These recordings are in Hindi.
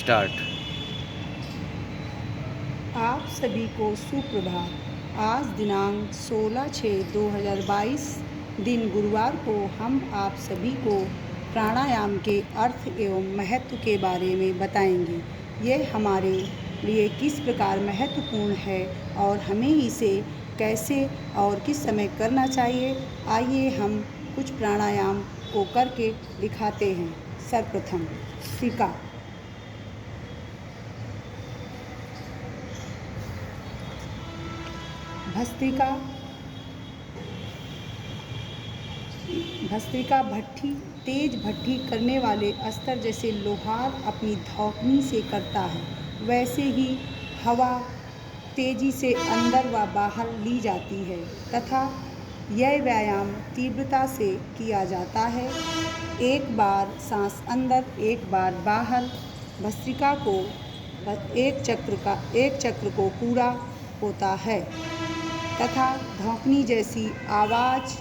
स्टार्ट। आप सभी को सुप्रभात। आज दिनांक 16/6/2022 दिन गुरुवार को हम आप सभी को प्राणायाम के अर्थ एवं महत्व के बारे में बताएंगे। यह हमारे लिए किस प्रकार महत्वपूर्ण है और हमें इसे कैसे और किस समय करना चाहिए। आइए हम कुछ प्राणायाम को करके दिखाते हैं। सर्वप्रथम भस्त्रिका। भस्त्रिका भट्ठी तेज भट्ठी करने वाले अस्त्र जैसे लोहार अपनी धौकनी से करता है, वैसे ही हवा तेजी से अंदर व बाहर ली जाती है तथा यह व्यायाम तीव्रता से किया जाता है। एक बार सांस अंदर, एक बार बाहर। भस्त्रिका को एक चक्र को पूरा होता है तथा धौंकनी जैसी आवाज़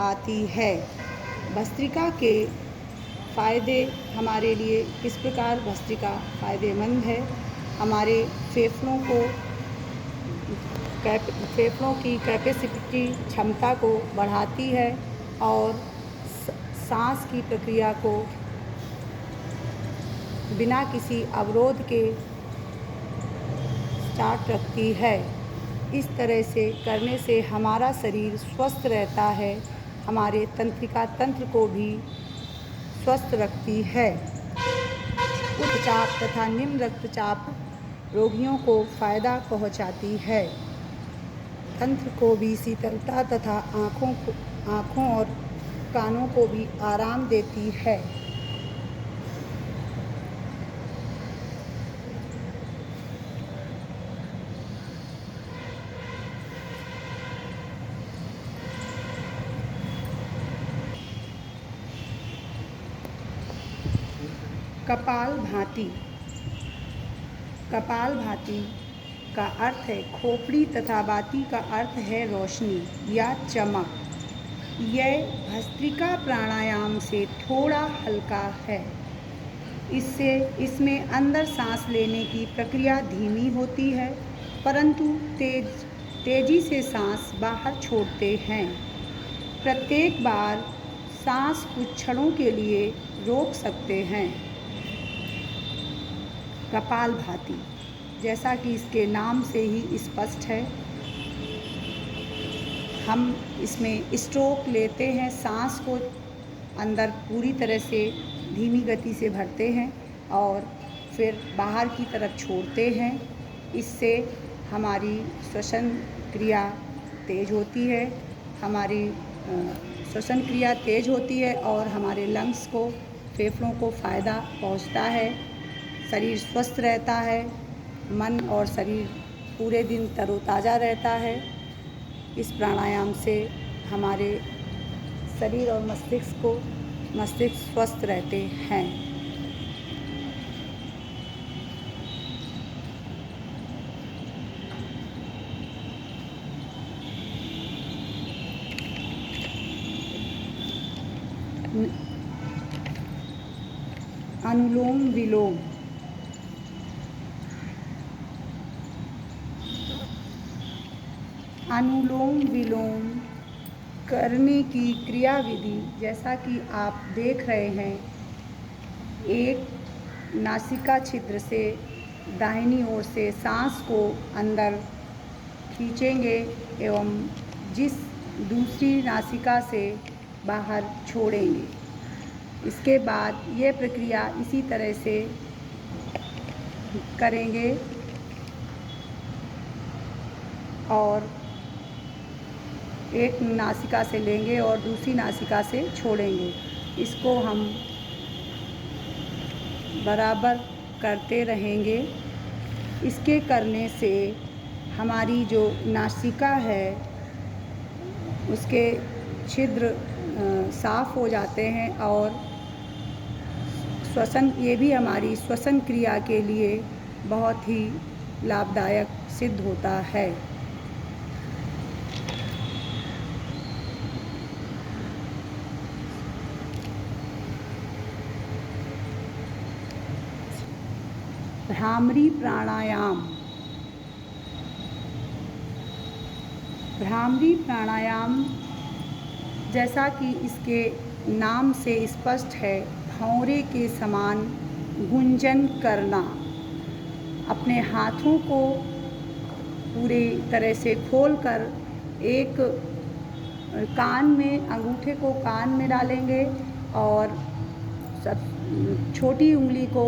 आती है। भस्त्रिका के फ़ायदे हमारे लिए किस प्रकार भस्त्रिका फ़ायदेमंद है। हमारे फेफड़ों की कैपेसिटी क्षमता को बढ़ाती है और सांस की प्रक्रिया को बिना किसी अवरोध के स्टार्ट रखती है। इस तरह से करने से हमारा शरीर स्वस्थ रहता है, हमारे तंत्रिका तंत्र को भी स्वस्थ रखती है। उच्च रक्तचाप तथा निम्न रक्तचाप रोगियों को फ़ायदा पहुंचाती है। तंत्र को भी शीतलता तथा आँखों और कानों को भी आराम देती है। कपालभाति। कपालभाति का अर्थ है खोपड़ी तथा भाति का अर्थ है रोशनी या चमक। यह भस्त्रिका प्राणायाम से थोड़ा हल्का है। इसमें अंदर सांस लेने की प्रक्रिया धीमी होती है, परंतु तेजी से सांस बाहर छोड़ते हैं। प्रत्येक बार सांस कुछ क्षणों के लिए रोक सकते हैं। कपालभाति जैसा कि इसके नाम से ही स्पष्ट है, हम इसमें स्ट्रोक लेते हैं, सांस को अंदर पूरी तरह से धीमी गति से भरते हैं और फिर बाहर की तरफ छोड़ते हैं। इससे हमारी श्वसन क्रिया तेज होती है, श्वसन क्रिया तेज होती है और हमारे लंग्स को, फेफड़ों को फ़ायदा पहुंचता है। शरीर स्वस्थ रहता है, मन और शरीर पूरे दिन तरोताज़ा रहता है। इस प्राणायाम से हमारे शरीर और मस्तिष्क स्वस्थ रहते हैं। अनुलोम विलोम। अनुलोम विलोम करने की क्रिया विधि जैसा कि आप देख रहे हैं, एक नासिका छिद्र से दाहिनी ओर से सांस को अंदर खींचेंगे एवं दूसरी नासिका से बाहर छोड़ेंगे। इसके बाद ये प्रक्रिया इसी तरह से करेंगे और एक नासिका से लेंगे और दूसरी नासिका से छोड़ेंगे। इसको हम बराबर करते रहेंगे। इसके करने से हमारी जो नासिका है उसके छिद्र साफ़ हो जाते हैं और ये भी हमारी श्वसन क्रिया के लिए बहुत ही लाभदायक सिद्ध होता है। भ्रामरी प्राणायाम। भ्रामरी प्राणायाम, जैसा कि इसके नाम से स्पष्ट है, भंवरे के समान गुंजन करना। अपने हाथों को पूरी तरह से खोलकर एक कान में, अंगूठे को कान में डालेंगे और सब छोटी उंगली को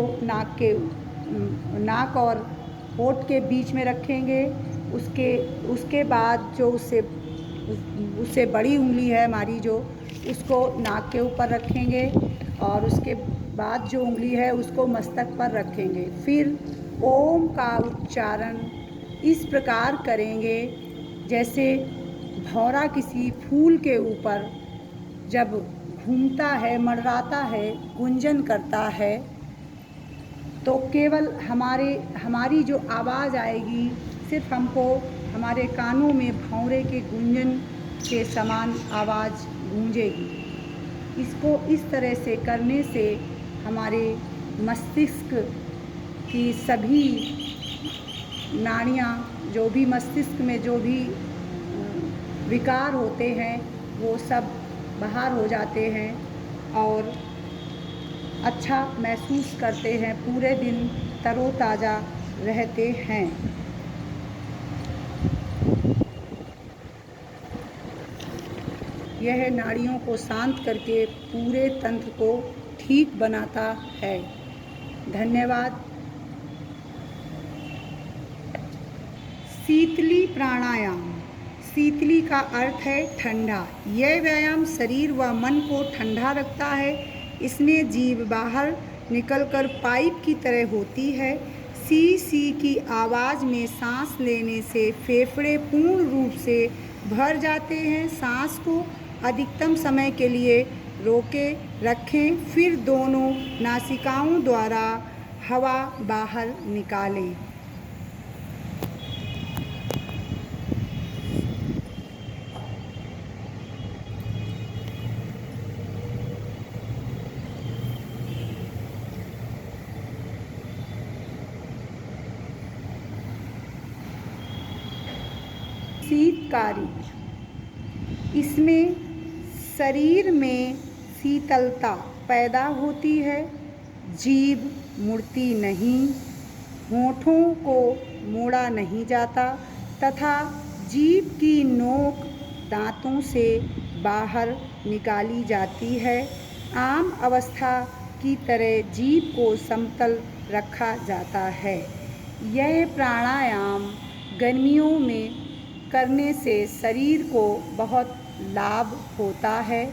नाक और होंठ के बीच में रखेंगे। उसके बाद जो उससे बड़ी उंगली है हमारी, जो उसको नाक के ऊपर रखेंगे और उसके बाद जो उंगली है उसको मस्तक पर रखेंगे। फिर ओम का उच्चारण इस प्रकार करेंगे जैसे भौरा किसी फूल के ऊपर जब घूमता है, मंडराता है, गुंजन करता है, तो केवल हमारी जो आवाज़ आएगी, सिर्फ हमको हमारे कानों में भंवरे के गुंजन के समान आवाज़ गूंजेगी। इसको इस तरह से करने से हमारे मस्तिष्क की सभी नाड़ियाँ, जो भी मस्तिष्क में जो भी विकार होते हैं, वो सब बाहर हो जाते हैं और अच्छा महसूस करते हैं, पूरे दिन तरोताज़ा रहते हैं। यह नाड़ियों को शांत करके पूरे तंत्र को ठीक बनाता है। धन्यवाद। शीतली प्राणायाम। शीतली का अर्थ है ठंडा। यह व्यायाम शरीर व मन को ठंडा रखता है। इसमें जीभ बाहर निकलकर पाइप की तरह होती है। सी सी की आवाज़ में सांस लेने से फेफड़े पूर्ण रूप से भर जाते हैं। सांस को अधिकतम समय के लिए रोके रखें, फिर दोनों नासिकाओं द्वारा हवा बाहर निकालें। शीतकारी। इसमें शरीर में शीतलता पैदा होती है, जीभ मुड़ती नहीं, होठों को मोड़ा नहीं जाता तथा जीभ की नोक दांतों से बाहर निकाली जाती है। आम अवस्था की तरह जीभ को समतल रखा जाता है। यह प्राणायाम गर्मियों में करने से शरीर को बहुत लाभ होता है।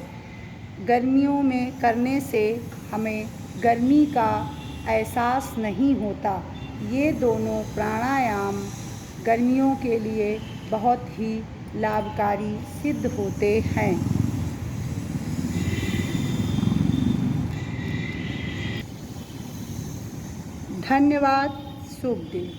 गर्मियों में करने से हमें गर्मी का एहसास नहीं होता। ये दोनों प्राणायाम गर्मियों के लिए बहुत ही लाभकारी सिद्ध होते हैं। धन्यवाद। शुभ दिन।